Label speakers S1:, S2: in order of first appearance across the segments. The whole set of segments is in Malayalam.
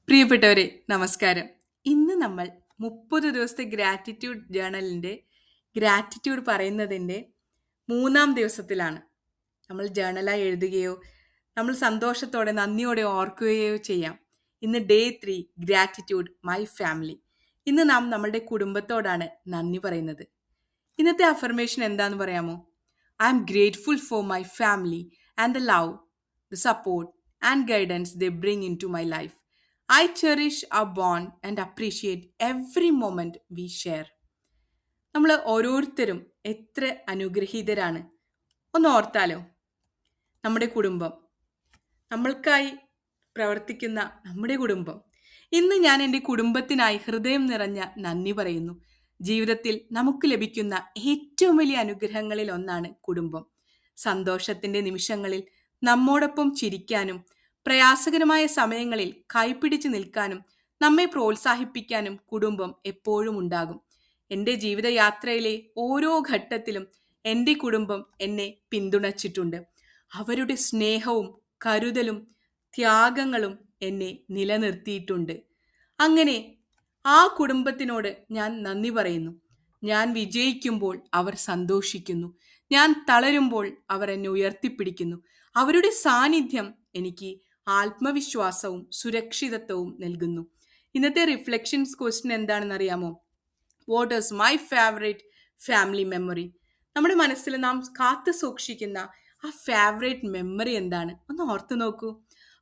S1: പ്രിയപ്പെട്ടവരെ, നമസ്കാരം. ഇന്ന് നമ്മൾ 30 ദിവസത്തെ ഗ്രാറ്റിറ്റ്യൂഡ് ജേണലിൻ്റെ ഗ്രാറ്റിറ്റ്യൂഡ് പറയുന്നതിൻ്റെ 3-ാം ദിവസത്തിലാണ്. നമ്മൾ ജേണലായി എഴുതുകയോ നമ്മൾ സന്തോഷത്തോടെ നന്ദിയോടെ ഓർക്കുകയോ ചെയ്യാം. ഇന്ന് ഡേ 3 ഗ്രാറ്റിറ്റ്യൂഡ് മൈ ഫാമിലി. ഇന്ന് നാം നമ്മളുടെ കുടുംബത്തോടാണ് നന്ദി പറയുന്നത്. ഇന്നത്തെ അഫർമേഷൻ എന്താന്ന് പറയാമോ? I am grateful for my family and the love, the support and guidance they bring into my life. I cherish our bond and appreciate every moment we share. നമ്മൾ ഓരോരുത്തരും എത്ര അനുഗ്രഹീതരാണ്. ഒന്ന് ഓർത്താലോ? നമ്മുടെ കുടുംബം, നമ്മൾക്കായി പ്രവർത്തിക്കുന്ന നമ്മുടെ കുടുംബം. ഇന്ന് ഞാൻ എൻ്റെ കുടുംബത്തിനായി ഹൃദയം നിറഞ്ഞ നന്ദി പറയുന്നു. ജീവിതത്തിൽ നമുക്ക് ലഭിക്കുന്ന ഏറ്റവും വലിയ അനുഗ്രഹങ്ങളിൽ ഒന്നാണ് കുടുംബം. സന്തോഷത്തിൻ്റെ നിമിഷങ്ങളിൽ നമ്മോടൊപ്പം ചിരിക്കാനും പ്രയാസകരമായ സമയങ്ങളിൽ കൈപിടിച്ച് നിൽക്കാനും നമ്മെ പ്രോത്സാഹിപ്പിക്കാനും കുടുംബം എപ്പോഴും ഉണ്ടാകും. എൻ്റെ ജീവിതയാത്രയിലെ ഓരോ ഘട്ടത്തിലും എൻ്റെ കുടുംബം എന്നെ പിന്തുണച്ചിട്ടുണ്ട്. അവരുടെ സ്നേഹവും കരുതലും ത്യാഗങ്ങളും എന്നെ നിലനിർത്തിയിട്ടുണ്ട്. അങ്ങനെ ആ കുടുംബത്തിനോട് ഞാൻ നന്ദി പറയുന്നു. ഞാൻ വിജയിക്കുമ്പോൾ അവർ സന്തോഷിക്കുന്നു. ഞാൻ തളരുമ്പോൾ അവർ എന്നെ ഉയർത്തിപ്പിടിക്കുന്നു. അവരുടെ സാന്നിധ്യം എനിക്ക് ആത്മവിശ്വാസവും സുരക്ഷിതത്വവും നൽകുന്നു. ഇന്നത്തെ റിഫ്ലക്ഷൻസ് ക്വസ്റ്റ്യൻ എന്താണെന്ന് അറിയാമോ? What is my favourite family memory? നമ്മുടെ മനസ്സിൽ നാം കാത്തു സൂക്ഷിക്കുന്ന ആ ഫേവറേറ്റ് മെമ്മറി എന്താണ്? ഒന്ന് ഓർത്തു നോക്കൂ.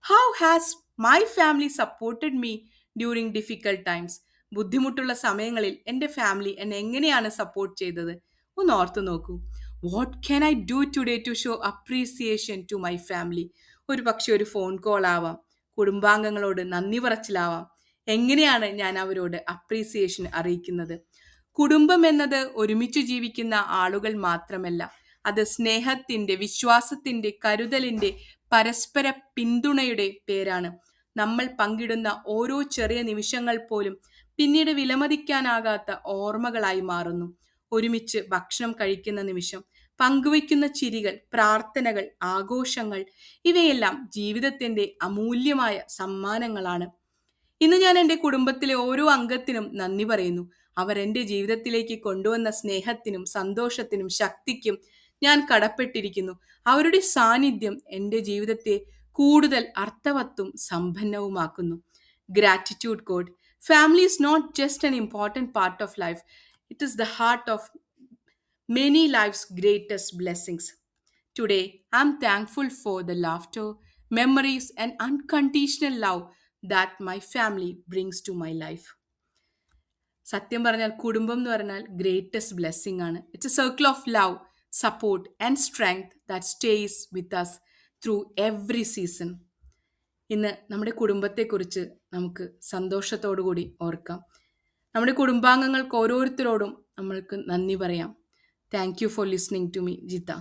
S1: How has my family supported me during difficult times? ബുദ്ധിമുട്ടുള്ള സമയങ്ങളിൽ എൻ്റെ ഫാമിലി എന്നെ എങ്ങനെയാണ് സപ്പോർട്ട് ചെയ്തത്? ഒന്ന് ഓർത്തു നോക്കൂ. What can I do today to show appreciation to my family? ഒരു പക്ഷെ ഒരു ഫോൺ കോൾ ആവാം, കുടുംബാംഗങ്ങളോട് നന്ദി പറച്ചിലാവാം. എങ്ങനെയാണ് ഞാൻ അവരോട് അപ്രീസിയേഷൻ അറിയിക്കുന്നത്? കുടുംബം എന്നത് ഒരുമിച്ച് ജീവിക്കുന്ന ആളുകൾ മാത്രമല്ല, അത് സ്നേഹത്തിൻ്റെ, വിശ്വാസത്തിൻ്റെ, കരുതലിൻ്റെ, പരസ്പര പിന്തുണയുടെ പേരാണ്. നമ്മൾ പങ്കിടുന്ന ഓരോ ചെറിയ നിമിഷങ്ങൾ പോലും പിന്നീട് വിലമതിക്കാനാകാത്ത ഓർമ്മകളായി മാറുന്നു. ഒരുമിച്ച് ഭക്ഷണം കഴിക്കുന്ന നിമിഷം, പങ്കുവയ്ക്കുന്ന ചിരികൾ, പ്രാർത്ഥനകൾ, ആഘോഷങ്ങൾ, ഇവയെല്ലാം ജീവിതത്തിൻ്റെ അമൂല്യമായ സമ്മാനങ്ങളാണ്. ഇന്ന് ഞാൻ എൻ്റെ കുടുംബത്തിലെ ഓരോ അംഗത്തിനും നന്ദി പറയുന്നു. അവർ എൻ്റെ ജീവിതത്തിലേക്ക് കൊണ്ടുവന്ന സ്നേഹത്തിനും സന്തോഷത്തിനും ശക്തിക്കും ഞാൻ കടപ്പെട്ടിരിക്കുന്നു. അവരുടെ സാന്നിധ്യം എൻ്റെ ജീവിതത്തെ കൂടുതൽ അർത്ഥവത്തും സമ്പന്നവുമാക്കുന്നു. Gratitude code. Family is not just an important part of life, it is the heart of many life's greatest blessings. Today, I'm thankful for the laughter, memories, and unconditional love that my family brings to my life. സത്യം പറഞ്ഞാൽ കുടുംബം എന്ന് പറഞ്ഞാൽ ഗ്രേറ്റസ്റ്റ് ബ്ലെസ്സിങ് ആണ്. It's a circle of love, support and strength that stays with us through every season. ഇന്ന് നമ്മുടെ കുടുംബത്തെക്കുറിച്ച് നമുക്ക് സന്തോഷത്തോടു കൂടി ഓർക്കാം. നമ്മുടെ കുടുംബാംഗങ്ങൾക്ക് ഓരോരുത്തരോടും നമ്മൾക്ക് നന്ദി പറയാം. Thank you for listening to me, Jitha.